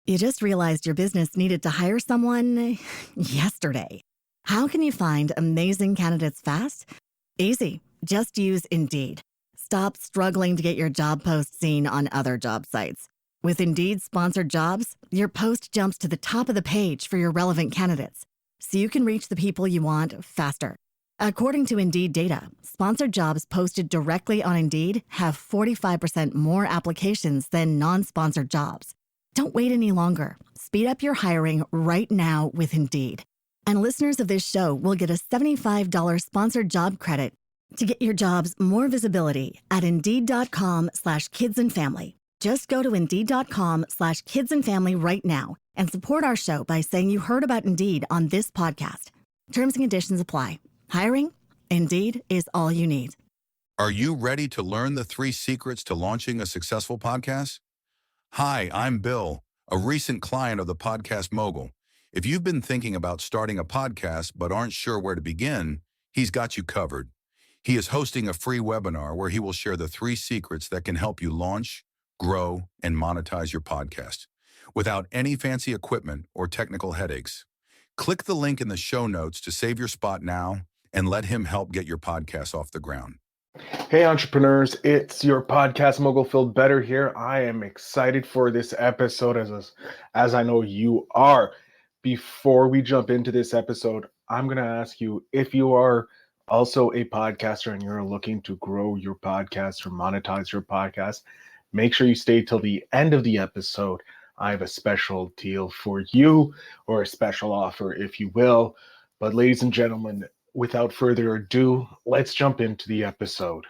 You just realized your business needed to hire someone yesterday. How can you find amazing candidates fast? Easy. Just use Indeed. Stop struggling to get your job post seen on other job sites. With Indeed sponsored jobs, your post jumps to the top of the page for your relevant candidates, so you can reach the people you want faster. According to Indeed data, sponsored jobs posted directly on Indeed have 45% more applications than non-sponsored jobs. Don't wait any longer. Speed up your hiring right now with Indeed. And listeners of this show will get a $75 sponsored job credit to get your jobs more visibility at Indeed.com/kidsandfamily. Just go to Indeed.com/kidsandfamily right now and support our show by saying you heard about Indeed on this podcast. Terms and conditions apply. Hiring? Indeed is all you need. Are you ready to learn the 3 secrets to launching a successful podcast? Hi, I'm Bill, a recent client of the Podcast Mogul. If you've been thinking about starting a podcast but aren't sure where to begin, he's got you covered. He is hosting a free webinar where he will share the 3 secrets that can help you launch, grow, and monetize your podcast without any fancy equipment or technical headaches. Click the link in the show notes to save your spot now and let him help get your podcast off the ground. Hey entrepreneurs, it's your Podcast Mogul Phil Better here. I am excited for this episode as I know you are. Before we jump into this episode, I'm going to ask you if you are also a podcaster and you're looking to grow your podcast or monetize your podcast, make sure you stay till the end of the episode. I have a special deal for you, or a special offer, if you will. But ladies and gentlemen, without further ado, let's jump into the episode.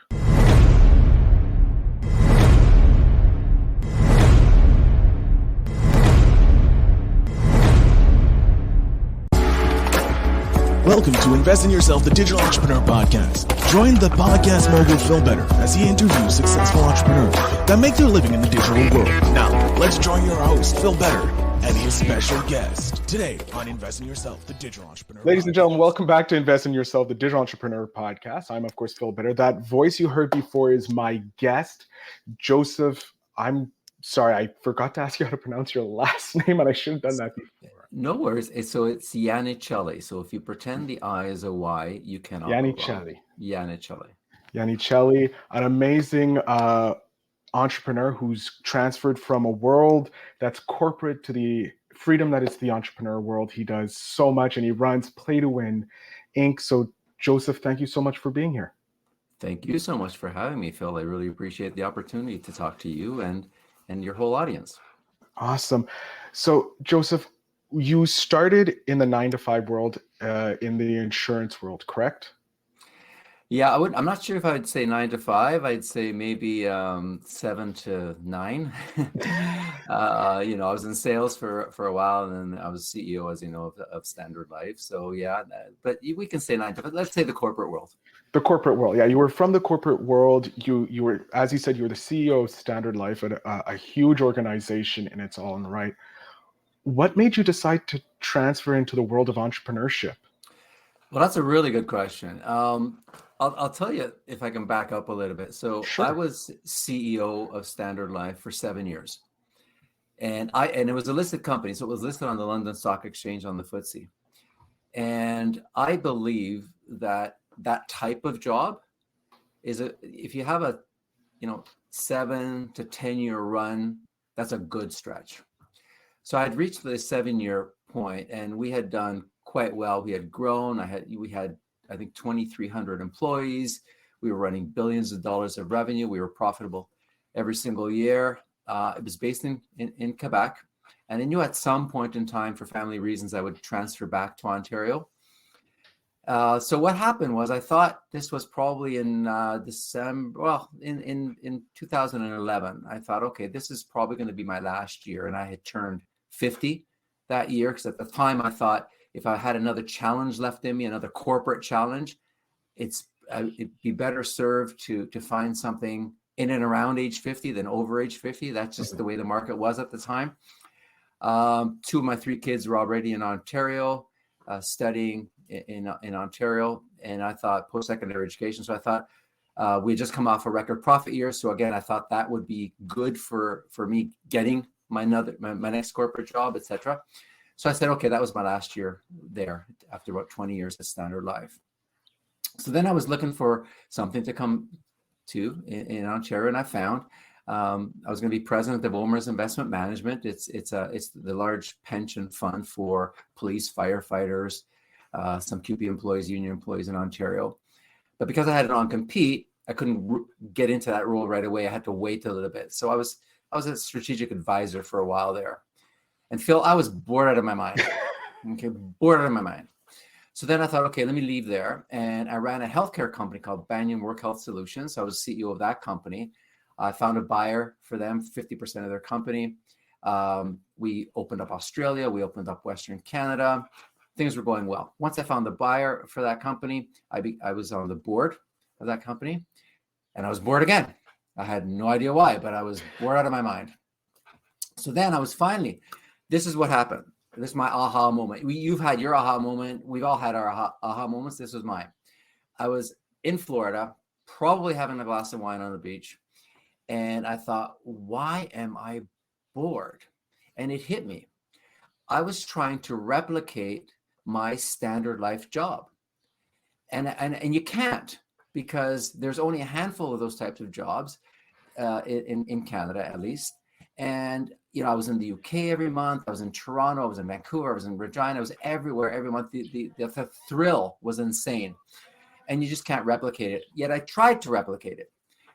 Welcome to Invest in Yourself, the Digital Entrepreneur Podcast. Join the Podcast Mogul Phil Better as he interviews successful entrepreneurs that make their living in the digital world. Now, let's join your host, Phil Better, and his special guest today on Invest in Yourself, the Digital Entrepreneur Ladies Podcast. and gentlemen, welcome back to Invest in Yourself, the Digital Entrepreneur Podcast. I'm, of course, Phil Better. That voice you heard before is my guest, Joseph. I'm sorry, I forgot to ask you how to pronounce your last name, and I should have done that before. No worries. So it's Iannicelli. So if you pretend the I is a Y, you cannot. Iannicelli. Iannicelli, an amazing entrepreneur who's transferred from a world that's corporate to the freedom that is the entrepreneur world. He does so much, and he runs Play to Win Inc. So Joseph, thank you so much for being here. Thank you so much for having me, Phil. I really appreciate the opportunity to talk to you and your whole audience. Awesome. So Joseph, you started in the 9-to-5 world, in the insurance world, correct? Yeah, I'm not sure if I would say 9 to 5. I'd say maybe 7 to 9. I was in sales for a while, and then I was CEO, as you know, of Standard Life. So yeah, but we can say 9 to 5. Let's say the corporate world. The corporate world. Yeah, you were from the corporate world. You were, as you said, you were the CEO of Standard Life, a huge organization in its own right. What made you decide to transfer into the world of entrepreneurship? Well, that's a really good question. I'll tell you if I can back up a little bit. So Sure. I was CEO of Standard Life for 7 years, and it was a listed company, so it was listed on the London Stock Exchange on the FTSE. And I believe that type of job is if you have a 7 to 10 year run, that's a good stretch. So I had reached the 7-year point, and we had done quite well. We had grown. We had I think 2,300 employees. We were running billions of dollars of revenue. We were profitable every single year. It was based in Quebec, and I knew at some point in time, for family reasons, I would transfer back to Ontario. So what happened was, I thought this was probably in December. Well, in 2011, I thought, okay, this is probably going to be my last year, and I had turned 50 that year, because at the time I thought if I had another challenge left in me, another corporate challenge, it'd be better served to find something in and around age 50 than over age 50. That's just the way the market was at the time. 2 of my 3 kids were already in Ontario, studying in Ontario, and I thought post-secondary education. So I thought we had just come off a record profit year. So again, I thought that would be good for me getting my next corporate job, etc. So I said, okay, that was my last year there after about 20 years at Standard Life. So then I was looking for something to come to in Ontario, and I found I was going to be president of OMERS Investment Management. It's the large pension fund for police, firefighters, some CUPE employees, union employees in Ontario. But because I had an non-compete, I couldn't get into that role right away. I had to wait a little bit. So I was a strategic advisor for a while there. And Phil, I was bored out of my mind. Okay, bored out of my mind. So then I thought, okay, let me leave there. And I ran a healthcare company called Banyan Work Health Solutions. I was CEO of that company. I found a buyer for them, 50% of their company. We opened up Australia. We opened up Western Canada. Things were going well. Once I found the buyer for that company, I was on the board of that company. And I was bored again. I had no idea why, but I was bored out of my mind. So then I was finally, this is what happened. This is my aha moment. You've had your aha moment. We've all had our aha moments. This was mine. I was in Florida, probably having a glass of wine on the beach. And I thought, why am I bored? And it hit me. I was trying to replicate my Standard Life job. And you can't, because there's only a handful of those types of jobs in Canada, at least. And, I was in the UK every month. I was in Toronto. I was in Vancouver. I was in Regina. I was everywhere every month. The thrill was insane. And you just can't replicate it. Yet I tried to replicate it.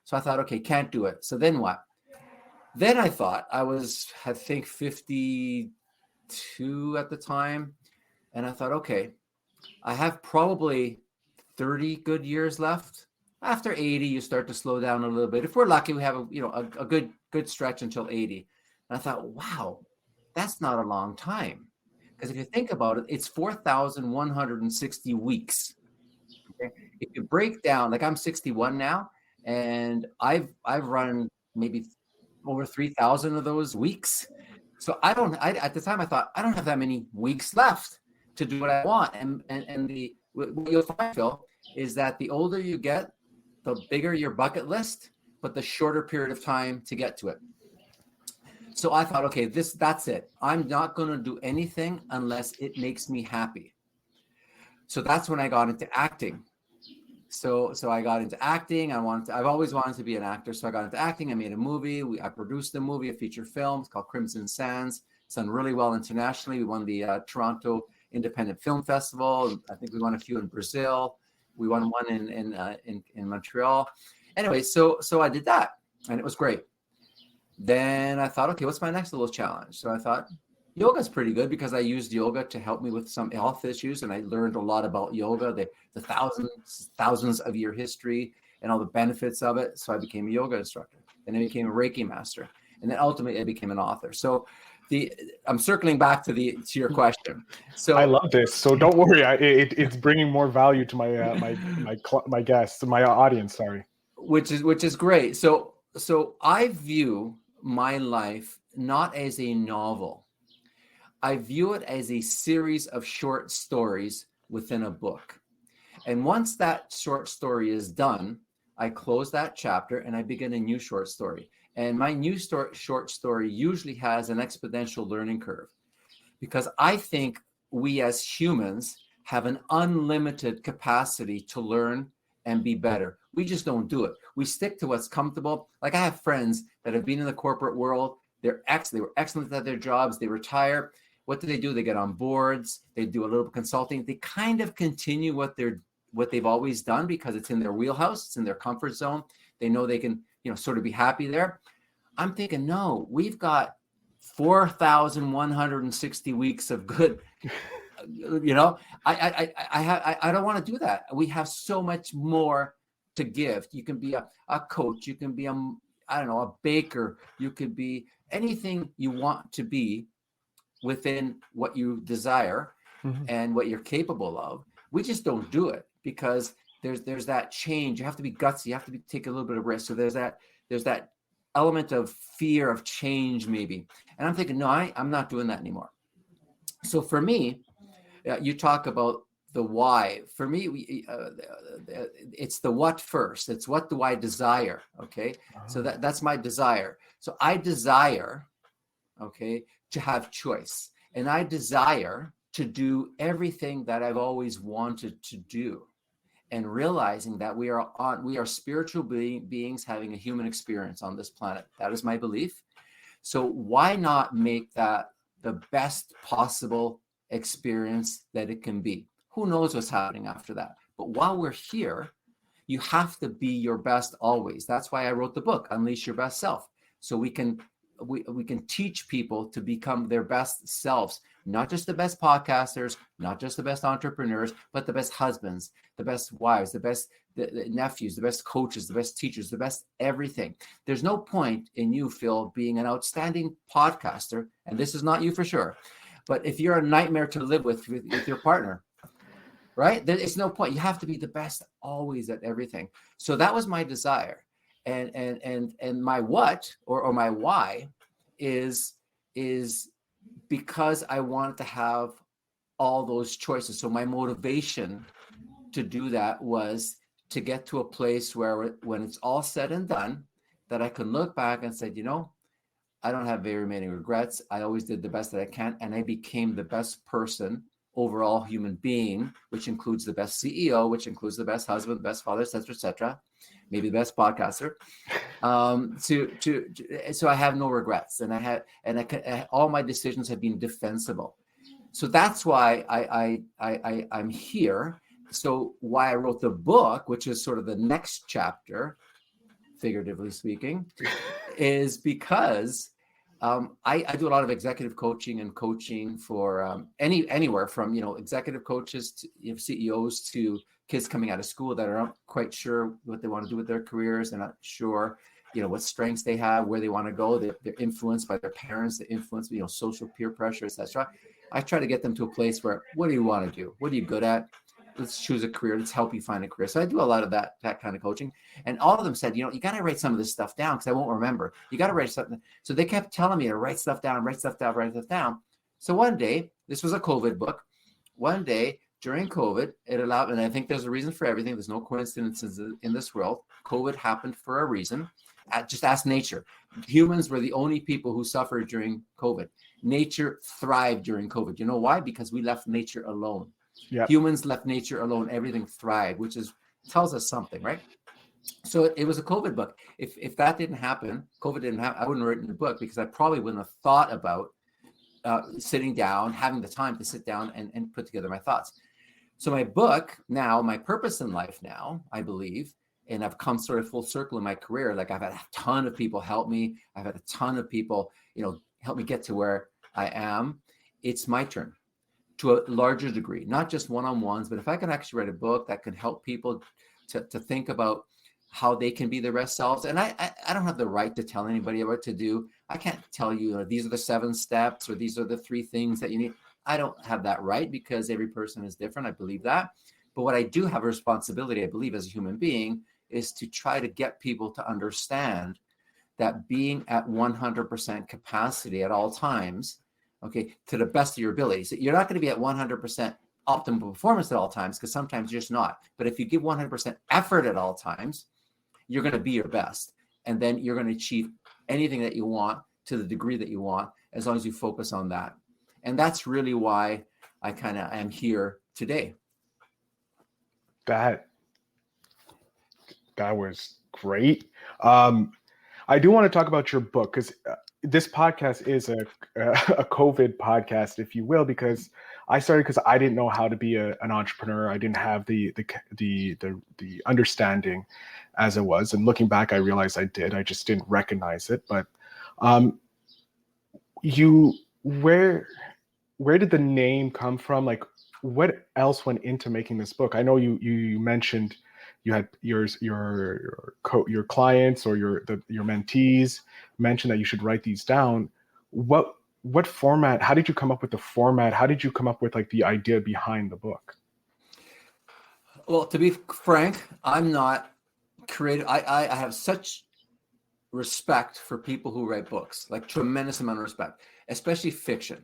So I thought, okay, can't do it. So then what? Then I thought I think 52 at the time. And I thought, okay, I have probably 30 good years left. After 80, you start to slow down a little bit. If we're lucky, we have a good stretch until 80. And I thought, wow, that's not a long time. Because if you think about it, it's 4,160 weeks. Okay? If you break down, like I'm 61 now, and I've run maybe over 3,000 of those weeks. So at the time I thought, I don't have that many weeks left to do what I want. And what you'll find, Phil, is that the older you get, the bigger your bucket list, but the shorter period of time to get to it. So I thought, okay, that's it. I'm not going to do anything unless it makes me happy. So that's when I got into acting. So I got into acting. I've always wanted to be an actor. So I got into acting. I made a movie. I produced a movie, a feature film. It's called Crimson Sands. It's done really well internationally. We won the Toronto Independent Film Festival. I think we won a few in Brazil. We won one in Montreal. Anyway, so I did that, and it was great. Then I thought, okay, what's my next little challenge? So I thought, yoga's pretty good, because I used yoga to help me with some health issues, and I learned a lot about yoga, the thousands of year history and all the benefits of it. So I became a yoga instructor, and then I became a Reiki master, and then ultimately I became an author. So I'm circling back to your question. So I love this. So don't worry, it's bringing more value to my guests, my audience. Sorry, which is great. So I view my life not as a novel. I view it as a series of short stories within a book. And once that short story is done, I close that chapter and I begin a new short story. And my new short story usually has an exponential learning curve, because I think we as humans have an unlimited capacity to learn and be better. We just don't do it. We stick to what's comfortable. Like, I have friends that have been in the corporate world. They were excellent at their jobs. They retire. What do? They get on boards. They do a little consulting. They kind of continue what they've always done, because it's in their wheelhouse. It's in their comfort zone. They know they can, sort of be happy there. I'm thinking, no, we've got 4,160 weeks of good. I don't want to do that. We have so much more to give. You can be a coach. You can be a baker. You could be anything you want to be within what you desire and what you're capable of. We just don't do it, because there's that change. You have to be gutsy. You have to take a little bit of risk. So there's that element of fear of change, maybe. And I'm thinking, no, I'm not doing that anymore. So for me, you talk about the why. For me, it's the what first. It's what do I desire? Okay. So that's my desire. So I desire, okay, to have choice. And I desire to do everything that I've always wanted to do, and realizing that we are spiritual beings having a human experience on this planet. That is my belief. So why not make that the best possible experience that it can be? Who knows what's happening after that? But while we're here, you have to be your best always. That's why I wrote the book, Unleash Your Best Self. So we can teach people to become their best selves, not just the best podcasters, not just the best entrepreneurs, but the best husbands, the best wives, the best the nephews, the best coaches, the best teachers, the best everything. There's no point in you, Phil, being an outstanding podcaster, and this is not you for sure, but if you're a nightmare to live with your partner, right? There's no point. You have to be the best always at everything. So that was my desire. And my what or my why is because I wanted to have all those choices. So my motivation to do that was to get to a place where when it's all said and done, that I can look back and say, you know, I don't have very many regrets. I always did the best that I can. And I became the best person, overall human being, which includes the best CEO, which includes the best husband, the best father, et cetera, maybe the best podcaster. So I have no regrets, and all my decisions have been defensible. So that's why I'm here. So why I wrote the book, which is sort of the next chapter, figuratively speaking, is because I do a lot of executive coaching and coaching for anywhere from, executive coaches to CEOs to kids coming out of school that are not quite sure what they want to do with their careers. They're not sure, what strengths they have, where they want to go. They're influenced by their parents, they're influenced, social peer pressure, etc. I try to get them to a place where, what do you want to do? What are you good at? Let's choose a career. Let's help you find a career. So I do a lot of that kind of coaching. And all of them said, you got to write some of this stuff down because I won't remember. You got to write something. So they kept telling me to write stuff down. So one day, this was a COVID book. One day during COVID, it allowed, and I think there's a reason for everything. There's no coincidences in this world. COVID happened for a reason. Just ask nature. Humans were the only people who suffered during COVID. Nature thrived during COVID. You know why? Because we left nature alone. Yep. Humans left nature alone. Everything thrived, which tells us something, right? So it was a COVID book. If that didn't happen, COVID didn't happen, I wouldn't have written the book because I probably wouldn't have thought about sitting down, having the time to sit down and put together my thoughts. So my book now, my purpose in life now, I believe, and I've come sort of full circle in my career. Like I've had a ton of people help me. I've had a ton of people, help me get to where I am. It's my turn to a larger degree, not just one-on-ones, but if I can actually write a book that can help people to think about how they can be their best selves. And I don't have the right to tell anybody what to do. I can't tell you, these are the 7 steps or these are the 3 things that you need. I don't have that right because every person is different. I believe that. But what I do have a responsibility, I believe, as a human being, is to try to get people to understand that being at 100% capacity at all times, okay, to the best of your abilities. You're not going to be at 100% optimal performance at all times because sometimes you're just not. But if you give 100% effort at all times, you're going to be your best. And then you're going to achieve anything that you want to the degree that you want, as long as you focus on that. And that's really why I kind of am here today. That was great. I do want to talk about your book because this podcast is a COVID podcast, if you will, because I started because I didn't know how to be an entrepreneur. I didn't have the understanding as it was. And looking back, I realized I did. I just didn't recognize it. But where did the name come from? Like, what else went into making this book? I know you mentioned you had your clients or your mentees mentioned that you should write these down. What format? How did you come up with the format? How did you come up with like the idea behind the book? Well, to be frank, I'm not creative. I have such respect for people who write books, like tremendous amount of respect, especially fiction,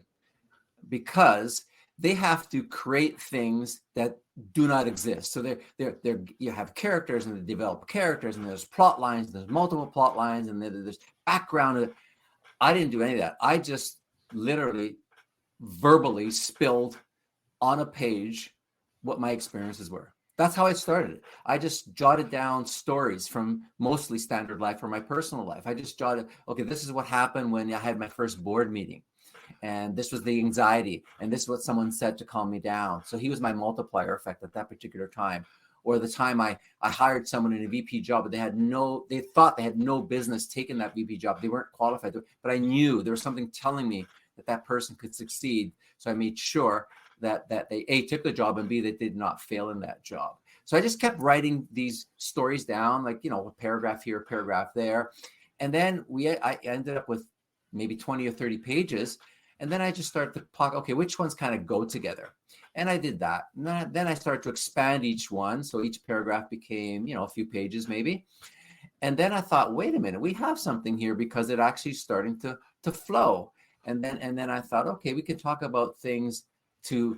because they have to create things that do not exist. So they're you have characters and they develop characters and there's plot lines, and there's multiple plot lines and there's background. I didn't do any of that. I just literally verbally spilled on a page what my experiences were. That's how I started. I just jotted down stories from mostly Standard Life or my personal life. I just jotted, okay, this is what happened when I had my first board meeting. And this was the anxiety. And this is what someone said to calm me down. So he was my multiplier effect at that particular time. Or the time I hired someone in a VP job, but they thought they had no business taking that VP job. They weren't qualified to, but I knew there was something telling me that person could succeed. So I made sure that they A, took the job, and B, that they did not fail in that job. So I just kept writing these stories down, like, a paragraph here, a paragraph there. And then I ended up with maybe 20 or 30 pages. And then I just started to talk, okay, which ones kind of go together? And I did that. And then I started to expand each one. So each paragraph became, a few pages maybe. And then I thought, wait a minute, we have something here, because it actually starting to flow. And then I thought, okay, we can talk about things to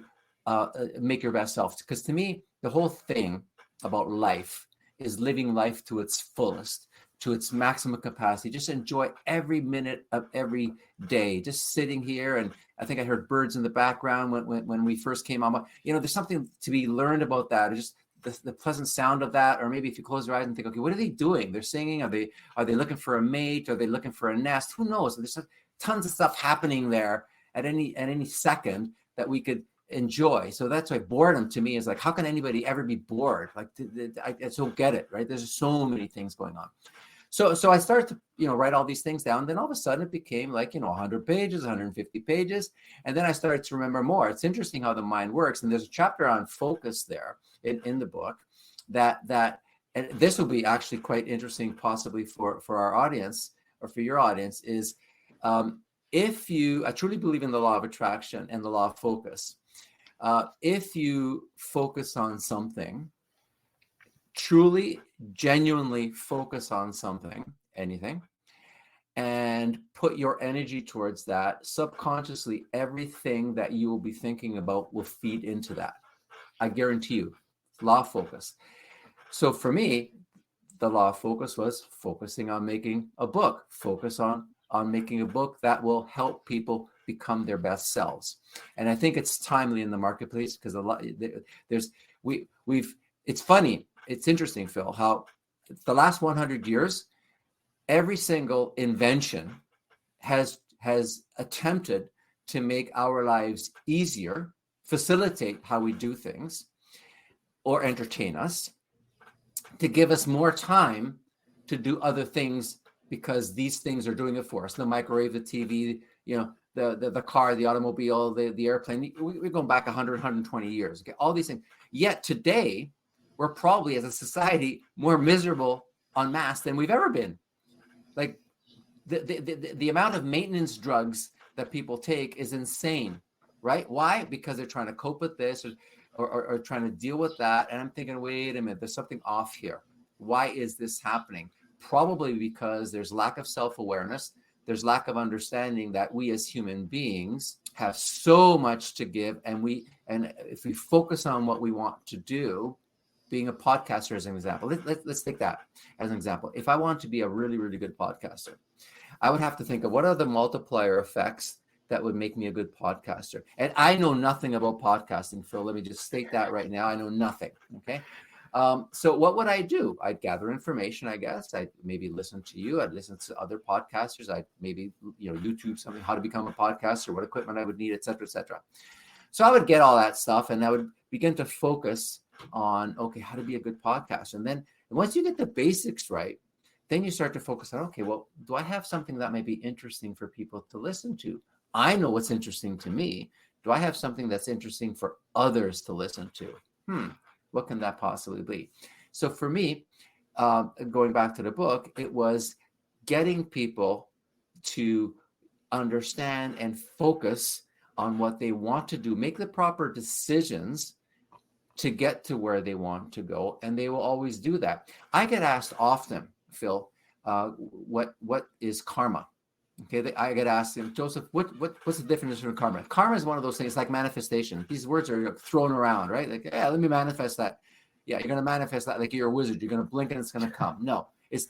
make your best self. Because to me, the whole thing about life is living life to its fullest, to its maximum capacity. Just enjoy every minute of every day. Just sitting here, and I think I heard birds in the background when we first came on. There's something to be learned about that. It's just the pleasant sound of that. Or maybe if you close your eyes and think, okay, what are they doing? They're singing. Are they looking for a mate? Are they looking for a nest? Who knows? There's tons of stuff happening there at any second that we could enjoy. So that's why boredom to me is like, how can anybody ever be bored? Like, I don't get it, right? There's so many things going on. So I started to, write all these things down. Then all of a sudden it became like, 100 pages, 150 pages. And then I started to remember more. It's interesting how the mind works. And there's a chapter on focus there in the book that and this will be actually quite interesting, possibly for our audience, or for your audience, is I truly believe in the law of attraction and the law of focus. If you focus on something, truly, genuinely focus on something, anything, and put your energy towards that, subconsciously, everything that you will be thinking about will feed into that. I guarantee you, law of focus. So for me, the law of focus was focusing on making a book, focus on making a book that will help people become their best selves. And I think it's timely in the marketplace, because it's funny. It's interesting, Phil, how the last 100 years, every single invention has attempted to make our lives easier, facilitate how we do things, or entertain us, to give us more time to do other things, because these things are doing it for us. The microwave, the TV, the car, the automobile, the airplane. We're going back 100, 120 years. Okay, all these things. Yet today, we're probably, as a society, more miserable en masse than we've ever been. Like the amount of maintenance drugs that people take is insane, right? Why? Because they're trying to cope with this or trying to deal with that. And I'm thinking, wait a minute, there's something off here. Why is this happening? Probably because there's lack of self-awareness. There's lack of understanding that we as human beings have so much to give. And if we focus on what we want to do, being a podcaster as an example, let's take that as an example. If I want to be a really, really good podcaster, I would have to think of what are the multiplier effects that would make me a good podcaster. And I know nothing about podcasting, Phil. Let me just state that right now. I know nothing. Okay. So what would I do? I'd gather information, I guess. I'd maybe listen to you. I'd listen to other podcasters. I'd maybe, YouTube something, how to become a podcaster, what equipment I would need, et cetera, et cetera. So I would get all that stuff, and I would begin to focus on, okay, how to be a good podcaster. And once you get the basics right, then you start to focus on, okay, well, do I have something that might be interesting for people to listen to? I know what's interesting to me. Do I have something that's interesting for others to listen to? What can that possibly be? So for me, going back to the book, it was getting people to understand and focus on what they want to do, make the proper decisions to get to where they want to go, and they will always do that. I get asked often, Phil, what is karma? Okay, I get asked, Joseph, what's the definition of karma? Karma is one of those things like manifestation. These words are thrown around, right? Like, yeah, let me manifest that. Yeah, you're going to manifest that like you're a wizard. You're going to blink and it's going to come. No, it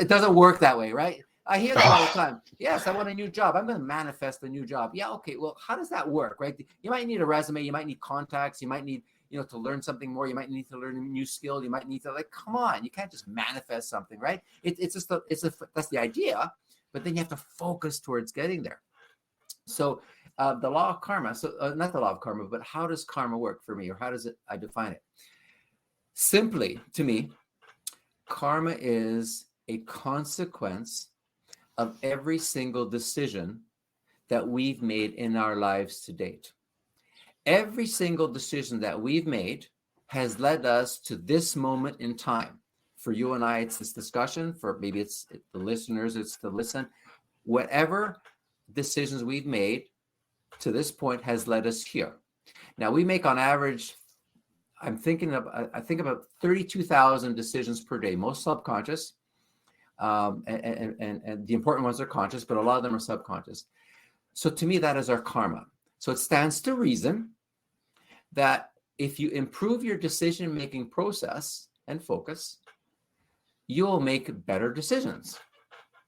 doesn't work that way, right? I hear that all the time. Yes, I want a new job. I'm going to manifest a new job. Yeah, okay. Well, how does that work, right? You might need a resume. You might need contacts. You might need, to learn something more. You might need to learn a new skill. You might need to come on. You can't just manifest something, right? That's the idea, but then you have to focus towards getting there. So the law of karma. So not the law of karma, but how does karma work for me, or how does I define it? Simply, to me, karma is a consequence of every single decision that we've made in our lives to date. Every single decision that we've made has led us to this moment in time. For you and I, it's this discussion. For maybe it's the listeners, it's to listen. Whatever decisions we've made to this point has led us here. Now, we make on average, I think about 32,000 decisions per day, most subconscious. And the important ones are conscious, but a lot of them are subconscious. So to me, that is our karma. So it stands to reason that if you improve your decision-making process and focus, you'll make better decisions.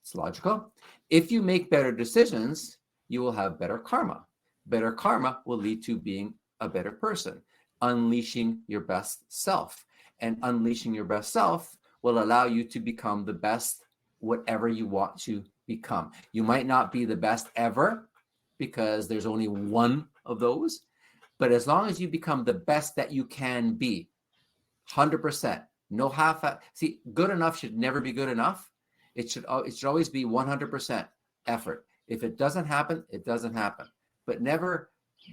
It's logical. If you make better decisions, you will have better karma. Better karma will lead to being a better person, unleashing your best self. And unleashing your best self will allow you to become the best, whatever you want to become. You might not be the best ever because there's only one of those, but as long as you become the best that you can be, 100%, no half. See, good enough should never be good enough. It should always be 100% effort. If it doesn't happen, it doesn't happen. But never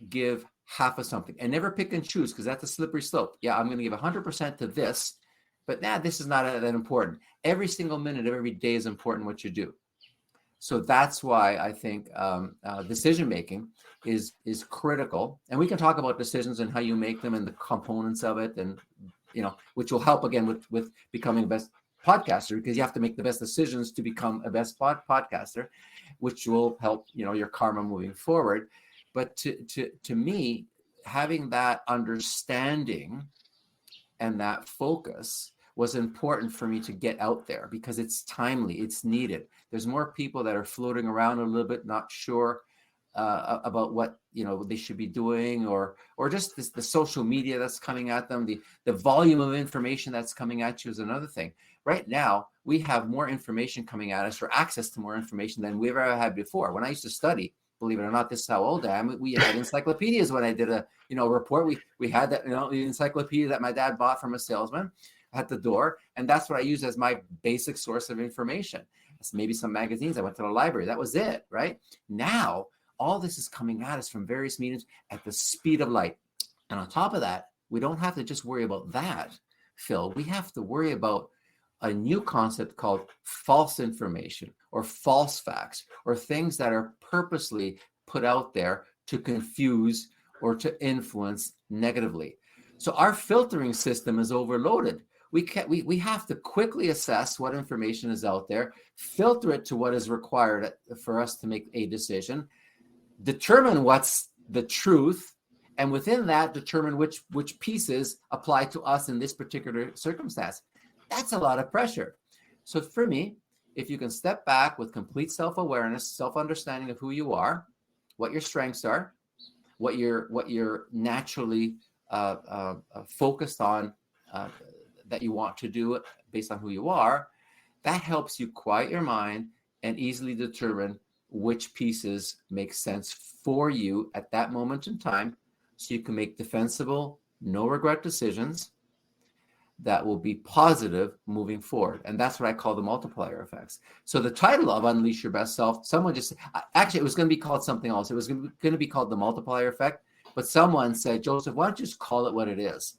give half of something, and never pick and choose, because that's a slippery slope. Yeah, I'm going to give 100% to this, but this is not that important. Every single minute of every day is important what you do. So that's why I think decision making is critical. And we can talk about decisions and how you make them and the components of it, and which will help again with becoming the best podcaster, because you have to make the best decisions to become a best podcaster, which will help your karma moving forward. But to me, having that understanding and that focus was important for me to get out there, because it's timely, it's needed. There's more people that are floating around a little bit, not sure about what they should be doing, or just the social media that's coming at them. The volume of information that's coming at you is another thing. Right now, we have more information coming at us, or access to more information than we've ever had before. When I used to study, believe it or not, this is how old I am. We had encyclopedias when I did a report. We had that the encyclopedia that my dad bought from a salesman at the door, and that's what I used as my basic source of information. Maybe some magazines. I went to the library. That was it, right? Now, all this is coming at us from various mediums at the speed of light. And on top of that, we don't have to just worry about that, Phil. We have to worry about a new concept called false information, or false facts, or things that are purposely put out there to confuse or to influence negatively. So our filtering system is overloaded. We have to quickly assess what information is out there, filter it to what is required for us to make a decision, determine what's the truth, and within that, determine which pieces apply to us in this particular circumstance. That's a lot of pressure. So for me, if you can step back with complete self-awareness, self-understanding of who you are, what your strengths are, what you're naturally focused on, that you want to do it based on who you are, that helps you quiet your mind and easily determine which pieces make sense for you at that moment in time, so you can make defensible, no regret decisions that will be positive moving forward. And that's what I call the multiplier effects. So the title of Unleash Your Best Self, someone just, actually it was going to be called something else. It was going to be called the multiplier effect, but someone said, Joseph, why don't you just call it what it is?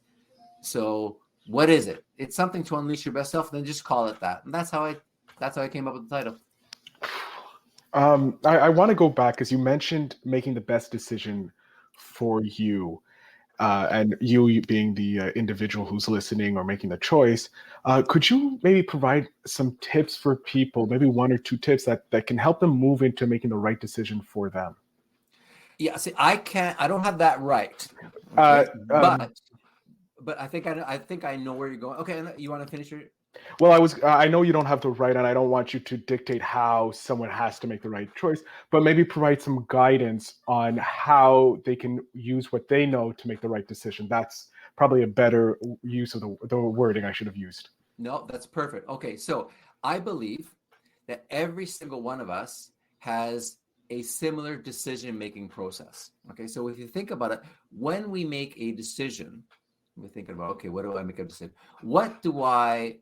So what is it? It's something to unleash your best self, then just call it that. And that's how I came up with the title. I want to go back, because you mentioned making the best decision for you. And you being the individual who's listening or making the choice, could you maybe provide some tips for people, maybe one or two tips that can help them move into making the right decision for them? Yeah, see, I don't have that right. Okay? But I think I know where you're going. Okay, you want to finish your Well, I know you don't have the right, and I don't want you to dictate how someone has to make the right choice, but maybe provide some guidance on how they can use what they know to make the right decision. That's probably a better use of the wording I should have used. No, that's perfect. Okay, so I believe that every single one of us has a similar decision-making process. Okay, so if you think about it, when we make a decision, we're thinking about, okay, what do I make a decision? What do I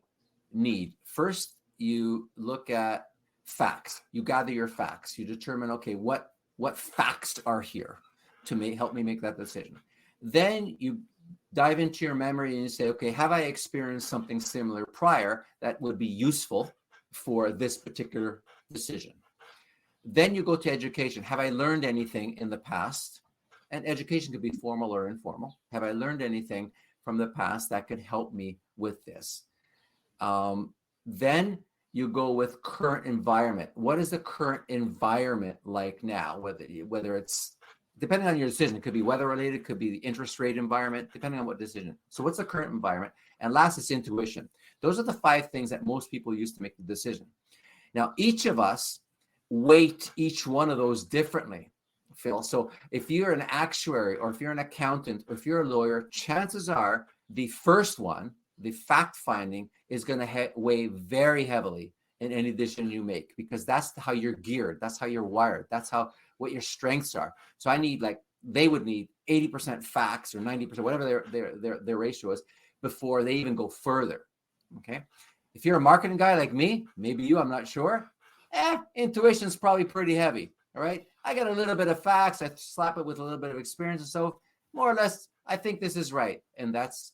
need? First, you look at facts. You gather your facts. You determine, okay, what facts are here to help me make that decision. Then you dive into your memory and you say, okay, have I experienced something similar prior that would be useful for this particular decision? Then you go to education. Have I learned anything in the past? And education could be formal or informal. Have I learned anything from the past that could help me with this? Then you go with current environment. What is the current environment like now? Whether it's, depending on your decision, it could be weather related, it could be the interest rate environment, depending on what decision. So what's the current environment? And last is intuition. Those are the 5 things that most people use to make the decision. Now, each of us weight each one of those differently, Phil. So if you're an actuary, or if you're an accountant, or if you're a lawyer, chances are the first one, the fact finding, is going to weigh very heavily in any decision you make, because that's how you're geared. That's how you're wired. That's what your strengths are. So they would need 80% facts or 90%, whatever their ratio is, before they even go further. Okay. If you're a marketing guy like me, maybe you, I'm not sure. Intuition is probably pretty heavy. All right. I got a little bit of facts. I slap it with a little bit of experience. And so more or less, I think this is right. And that's,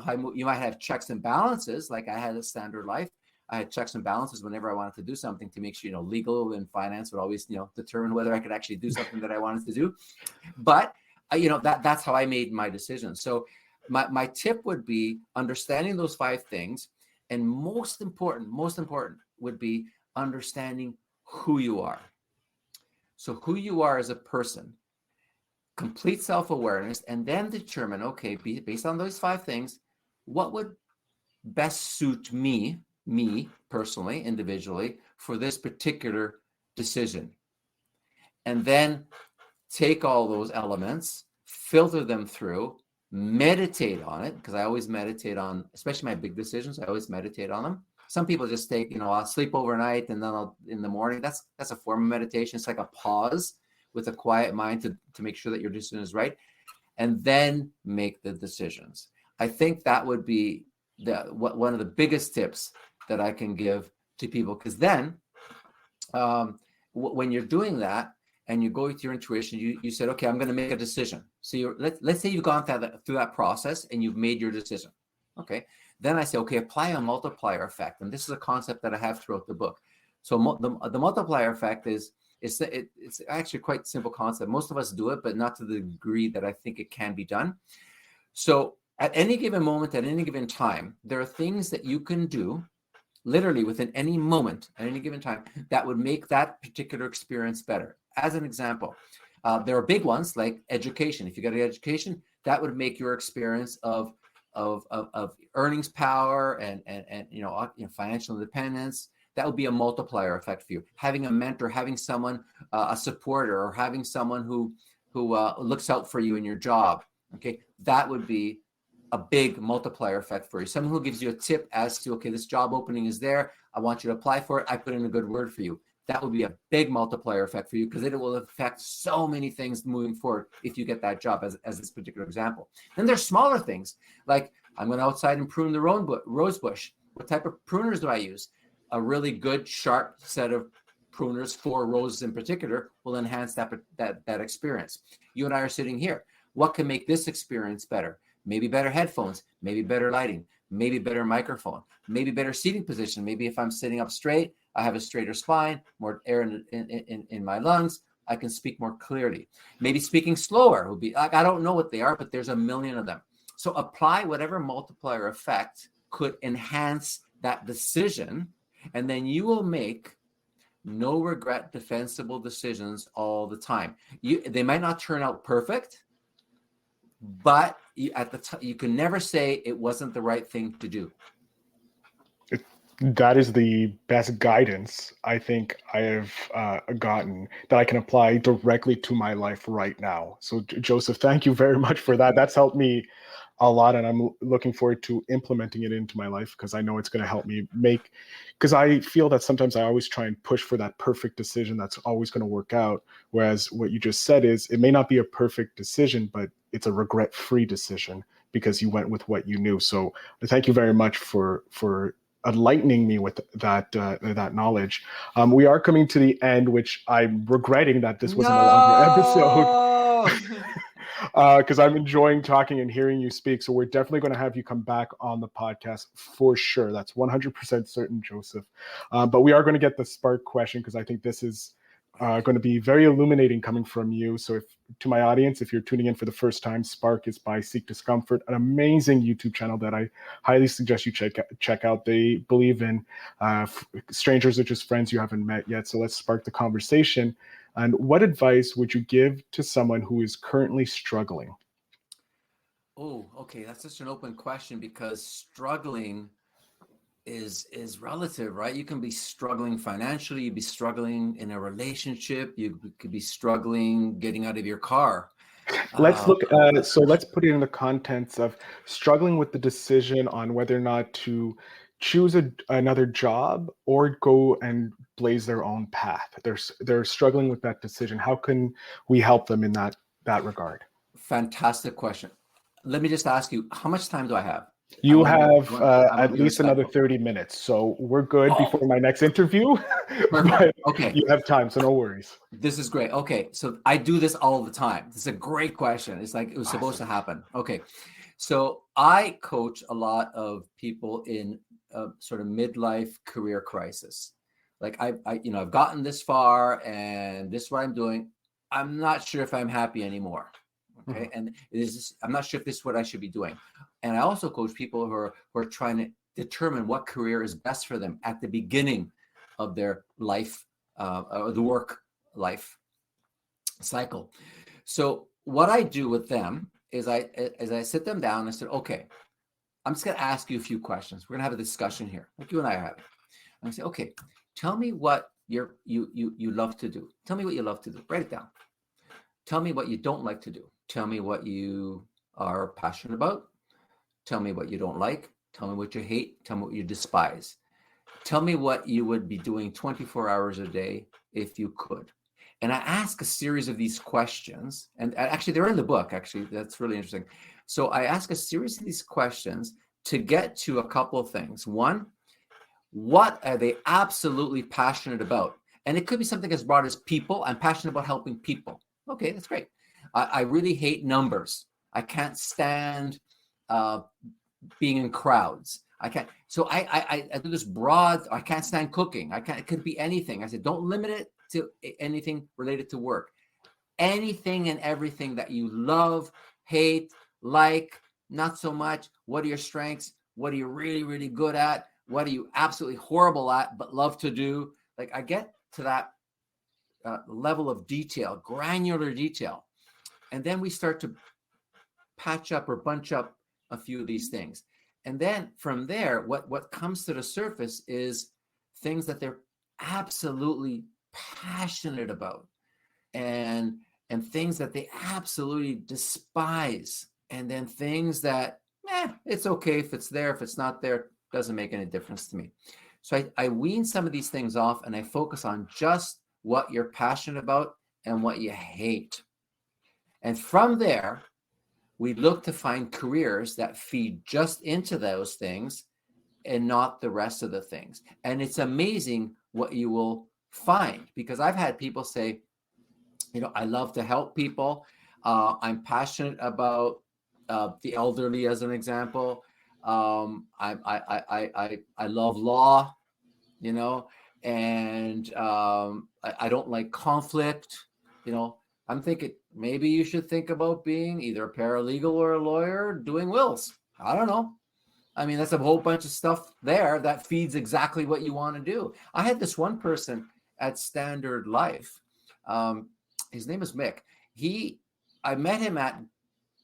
how you might have checks and balances. Like I had a Standard Life. I had checks and balances whenever I wanted to do something to make sure, legal and finance would always, determine whether I could actually do something that I wanted to do. But, that's how I made my decision. So my tip would be understanding those 5 things. And most important would be understanding who you are. So who you are as a person, complete self-awareness, and then determine, okay, based on those 5 things, what would best suit me personally, individually, for this particular decision. And then take all those elements, filter them through, meditate on it, because I always meditate on, especially my big decisions, I always meditate on them. Some people just take, I'll sleep overnight and then in the morning. That's a form of meditation. It's like a pause with a quiet mind to make sure that your decision is right, and then make the decisions. I think that would be one of the biggest tips that I can give to people, because then when you're doing that and you go with your intuition, you said, okay, I'm going to make a decision. So let's say you've gone through that process and you've made your decision. Okay. Then I say, okay, apply a multiplier effect. And this is a concept that I have throughout the book. So the multiplier effect it's actually quite simple concept. Most of us do it, but not to the degree that I think it can be done. So at any given moment, at any given time, there are things that you can do literally within any moment, at any given time, that would make that particular experience better. As an example, there are big ones like education. If you get an education, that would make your experience of earnings power and financial independence. That would be a multiplier effect for you. Having a mentor, having someone, a supporter, or having someone who looks out for you in your job. Okay, that would be a big multiplier effect for you. Someone who gives you a tip as to, okay, this job opening is there, I want you to apply for it, I put in a good word for you. That would be a big multiplier effect for you, because it will affect so many things moving forward if you get that job, as this particular example. Then there's smaller things, like I'm going outside and prune the rose bush. What type of pruners do I use? A really good, sharp set of pruners for roses in particular will enhance that experience. You and I are sitting here. What can make this experience better? Maybe better headphones, maybe better lighting, maybe better microphone, maybe better seating position. Maybe if I'm sitting up straight, I have a straighter spine, more air in my lungs, I can speak more clearly. Maybe speaking slower would be, I don't know what they are, but there's a million of them. So apply whatever multiplier effect could enhance that decision, and then you will make no regret, defensible decisions all the time. They might not turn out perfect, but you can never say it wasn't the right thing to do. That is the best guidance I think I have gotten that I can apply directly to my life right now. So, Joseph, thank you very much for that. That's helped me a lot, and I'm looking forward to implementing it into my life because I know it's going to help me make. Because I feel that sometimes I always try and push for that perfect decision that's always going to work out. Whereas what you just said is it may not be a perfect decision, but it's a regret-free decision because you went with what you knew. So, thank you very much for enlightening me with that knowledge. We are coming to the end, which I'm regretting that this wasn't a longer episode because I'm enjoying talking and hearing you speak. So we're definitely going to have you come back on the podcast for sure. That's 100% certain, Joseph. But we are going to get the spark question because I think this is going to be very illuminating coming from you. So to my audience, if you're tuning in for the first time, Spark is by Seek Discomfort, an amazing YouTube channel that I highly suggest you check out. They believe in strangers are just friends you haven't met yet. So let's spark the conversation. And what advice would you give to someone who is currently struggling? Oh, okay. That's such an open question because struggling is relative, right? You can be struggling financially, you'd be struggling in a relationship, you could be struggling getting out of your car. Let's look so let's put it in the context of struggling with the decision on whether or not to choose another job or go and blaze their own path. They're struggling with that decision. How can we help them in that regard? Fantastic question. Let me just ask you, how much time do I have? You have at least another 30 minutes, so we're good before my next interview. Okay. You have time, so no worries. This is great. Okay, so I do this all the time. This is a great question. It's like it was supposed to happen. Okay, so I coach a lot of people in a sort of midlife career crisis. Like I've gotten this far, and this is what I'm doing. I'm not sure if I'm happy anymore. Okay, and I'm not sure if this is what I should be doing. And I also coach people who are trying to determine what career is best for them at the beginning of their life, or the work life cycle. So what I do with them is I sit them down and I said, okay, I'm just going to ask you a few questions. We're going to have a discussion here, like you and I are having. And I say, okay, tell me what you love to do. Tell me what you love to do. Write it down. Tell me what you don't like to do. Tell me what you are passionate about. Tell me what you don't like. Tell me what you hate. Tell me what you despise. Tell me what you would be doing 24 hours a day if you could. And I ask a series of these questions, and actually they're in the book, actually. That's really interesting. So I ask a series of these questions to get to a couple of things. One, what are they absolutely passionate about? And it could be something as broad as people. I'm passionate about helping people. Okay, that's great. I really hate numbers. I can't stand being in crowds. I can't. So I do this broad. I can't stand cooking. It could be anything. I said, don't limit it to anything related to work. Anything and everything that you love, hate, like, not so much. What are your strengths? What are you really, really good at? What are you absolutely horrible at, but love to do? Like I get to that level of detail, granular detail. And then we start to patch up or bunch up a few of these things. And then from there, what comes to the surface is things that they're absolutely passionate about and things that they absolutely despise. And then things that, it's okay if it's there. If it's not there, it doesn't make any difference to me. So I wean some of these things off and I focus on just what you're passionate about and what you hate. And from there, we look to find careers that feed just into those things and not the rest of the things. And it's amazing what you will find, because I've had people say, I love to help people. I'm passionate about the elderly, as an example. I love law, and I don't like conflict, I'm thinking maybe you should think about being either a paralegal or a lawyer doing wills. I don't know. I mean, that's a whole bunch of stuff there that feeds exactly what you want to do. I had this one person at Standard Life. His name is Mick. I met him at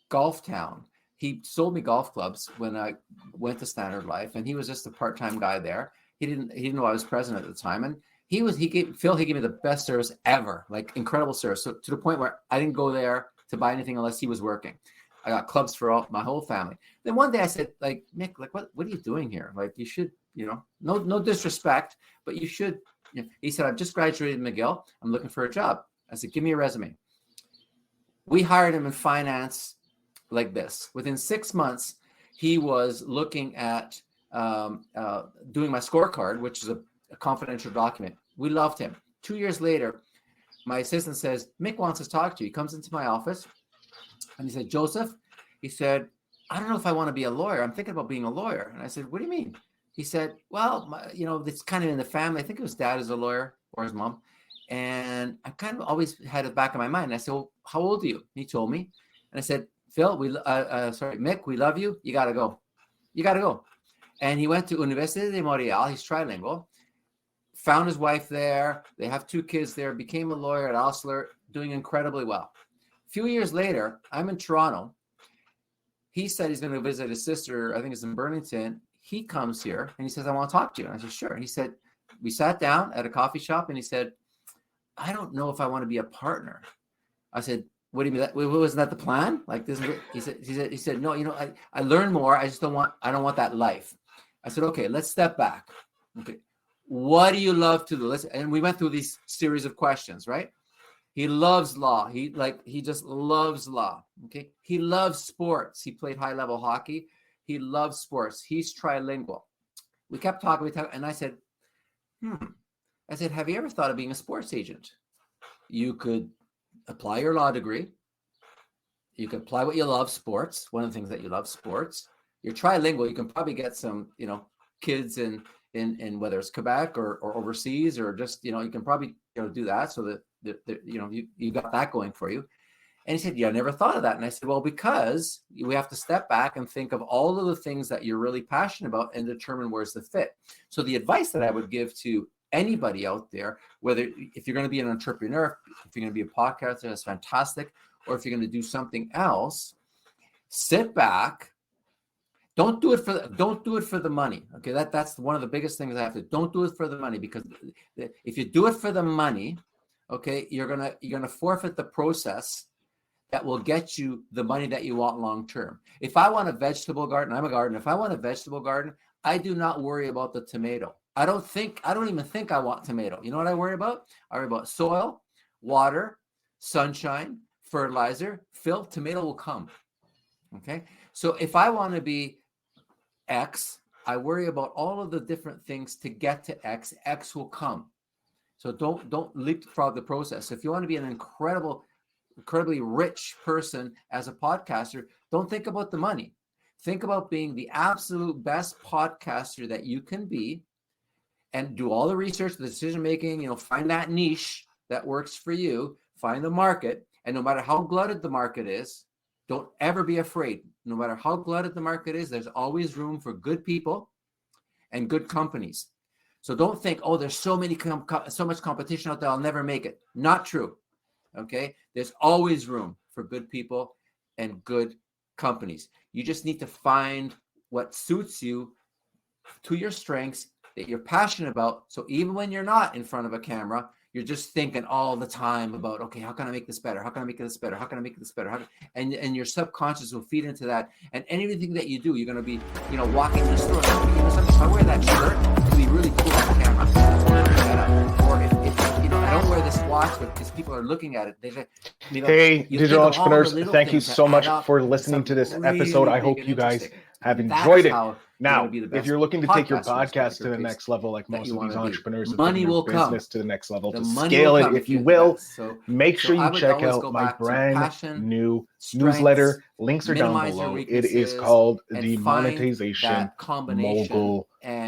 Golf Town. He sold me golf clubs when I went to Standard Life, and he was just a part-time guy there. He didn't know I was president at the time. And he gave me the best service ever, like incredible service. So to the point where I didn't go there to buy anything unless he was working. I got clubs for my whole family. Then one day I said, like, Mick, like, what are you doing here? Like, you should, no disrespect, but you should. He said, I've just graduated McGill. I'm looking for a job. I said, give me a resume. We hired him in finance like this. Within 6 months, he was looking at doing my scorecard, which is a confidential document. We loved him. 2 years later, my assistant says, Mick wants to talk to you. He comes into my office and he said, Joseph, he said, I don't know if I want to be a lawyer. I'm thinking about being a lawyer. And I said, what do you mean? He said, well, it's kind of in the family. I think his dad is a lawyer or his mom. And I kind of always had it back in my mind. And I said, well, how old are you? And he told me. And I said, Phil, Mick, we love you. You got to go. You got to go. And he went to Université de Montréal. He's trilingual. Found his wife there. They have 2 kids there. Became a lawyer at Osler, doing incredibly well. A few years later, I'm in Toronto. He said he's going to visit his sister. I think it's in Burlington. He comes here and he says, I want to talk to you. And I said, sure. And he said, we sat down at a coffee shop and he said, I don't know if I want to be a partner. I said, what do you mean? Wasn't that the plan? Like this? He said, no, I learn more. I don't want that life. I said, okay, let's step back. Okay. What do you love to do? And we went through these series of questions, right? He loves law. He just loves law. Okay. He loves sports. He played high level hockey. He loves sports. He's trilingual. We kept talking, and I said, have you ever thought of being a sports agent? You could apply your law degree. You could apply what you love, sports. One of the things that you love, sports. You're trilingual. You can probably get some, kids in whether it's Quebec or overseas, or just, you can probably, do that so that, you got that going for you. And he said, yeah, I never thought of that. And I said, well, because we have to step back and think of all of the things that you're really passionate about and determine where's the fit. So the advice that I would give to anybody out there, whether if you're going to be an entrepreneur, if you're going to be a podcaster, that's fantastic. Or if you're going to do something else, sit back. Don't do it for the money. Okay. That's one of the biggest things I have to, don't do it for the money, because if you do it for the money, okay, you're going to forfeit the process that will get you the money that you want long-term. If I want a vegetable garden, I'm a gardener. If I want a vegetable garden, I do not worry about the tomato. I don't even think I want tomato. You know what I worry about? I worry about soil, water, sunshine, fertilizer. Phil, tomato will come. Okay. So if I want to be X, I worry about all of the different things to get to X. X will come. So don't leapfrog the process. If you want to be an incredibly rich person as a podcaster, don't think about the money. Think about being the absolute best podcaster that you can be, and do all the research, the decision making, find that niche that works for you, find the market. And no matter how glutted the market is, don't ever be afraid. No matter how glutted the market is, there's always room for good people and good companies. So don't think, oh, there's so much competition out there, I'll never make it. Not true. Okay. There's always room for good people and good companies. You just need to find what suits you to your strengths that you're passionate about. So even when you're not in front of a camera, you're just thinking all the time about, okay, how can I make this better? How can I make this better? How can I make this better? And your subconscious will feed into that. And anything that you do, you're going to be, walking in the store. If I wear that shirt, it'll be really cool on camera. Or if I don't wear this watch because people are looking at it. Hey, digital entrepreneurs, thank you so much for listening to this episode. I hope you guys have enjoyed it. Now, if you're looking to take your podcast to the next level, like most of these entrepreneurs, money will come business to the next level, to scale it, if you will, make sure you check out my brand new newsletter. Links are down below. It is called the Monetization Mogul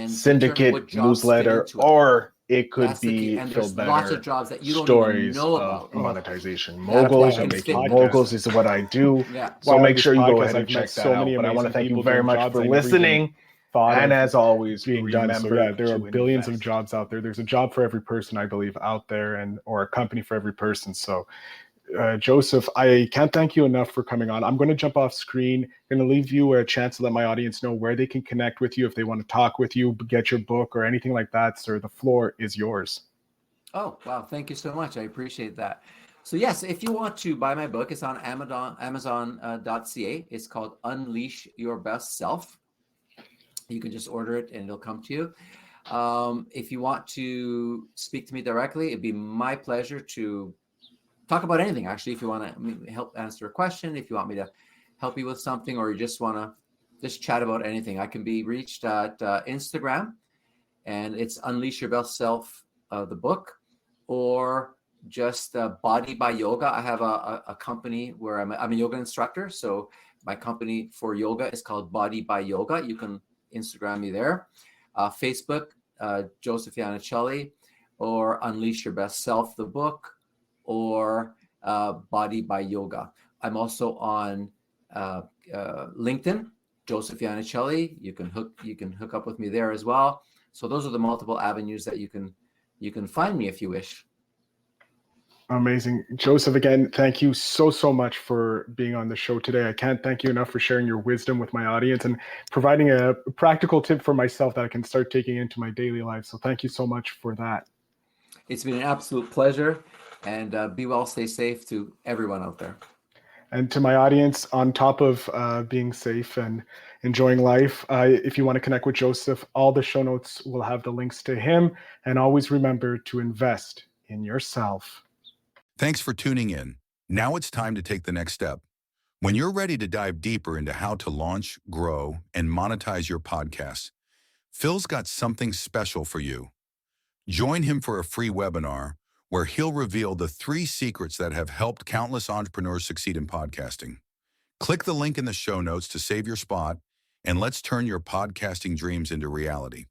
Syndicate newsletter, or it could be Phil Better stories of monetization. Moguls and making moguls is what I do. So make sure you go ahead and check that out. But I want to thank you very much for listening. And as always, being done. So yeah, there are billions of jobs out there. There's a job for every person, I believe, out there, or a company for every person. So Joseph, I can't thank you enough for coming on. I'm going to jump off screen. I'm going to leave you a chance to let my audience know where they can connect with you if they want to talk with you, get your book or anything like that. Sir, the floor is yours. Oh, wow. Thank you so much. I appreciate that. So yes, if you want to buy my book, it's on Amazon.ca. It's called Unleash Your Best Self. You can just order it and it'll come to you. If you want to speak to me directly, it'd be my pleasure to talk about anything. Actually, if you want to help answer a question, if you want me to help you with something, or you just want to just chat about anything, I can be reached at Instagram, and it's Unleash Your Best Self, the book, or just Body by Yoga. I have a company where I'm a yoga instructor. So my company for yoga is called Body by Yoga. You can Instagram me there. Facebook, Joseph Iannicelli, or Unleash Your Best Self, the book, or Body by Yoga. I'm also on LinkedIn, Joseph Iannicelli. You can hook up with me there as well. So those are the multiple avenues that you can find me if you wish. Amazing. Joseph, again, thank you so much for being on the show today. I can't thank you enough for sharing your wisdom with my audience and providing a practical tip for myself that I can start taking into my daily life. So thank you so much for that. It's been an absolute pleasure, and be well, stay safe to everyone out there. And to my audience, on top of being safe and enjoying life, if you want to connect with Joseph, all the show notes will have the links to him. And always remember to invest in yourself. Thanks for tuning in. Now it's time to take the next step. When you're ready to dive deeper into how to launch, grow, and monetize your podcast, Phil's got something special for you. Join him for a free webinar where he'll reveal the 3 secrets that have helped countless entrepreneurs succeed in podcasting. Click the link in the show notes to save your spot, and let's turn your podcasting dreams into reality.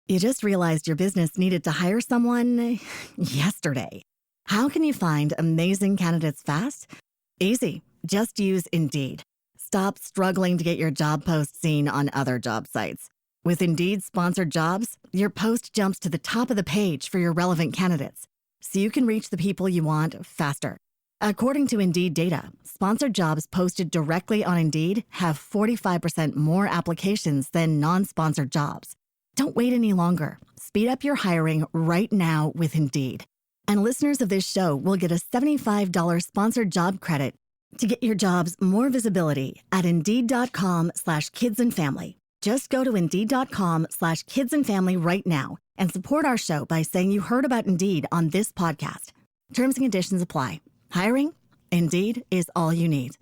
You just realized your business needed to hire someone yesterday. How can you find amazing candidates fast? Easy. Just use Indeed. Stop struggling to get your job post seen on other job sites. With Indeed sponsored jobs, your post jumps to the top of the page for your relevant candidates, so you can reach the people you want faster. According to Indeed data, sponsored jobs posted directly on Indeed have 45% more applications than non-sponsored jobs. Don't wait any longer. Speed up your hiring right now with Indeed. And listeners of this show will get a $75 sponsored job credit to get your jobs more visibility at Indeed.com/kidsandfamily. Just go to Indeed.com/kidsandfamily right now and support our show by saying you heard about Indeed on this podcast. Terms and conditions apply. Hiring? Indeed is all you need.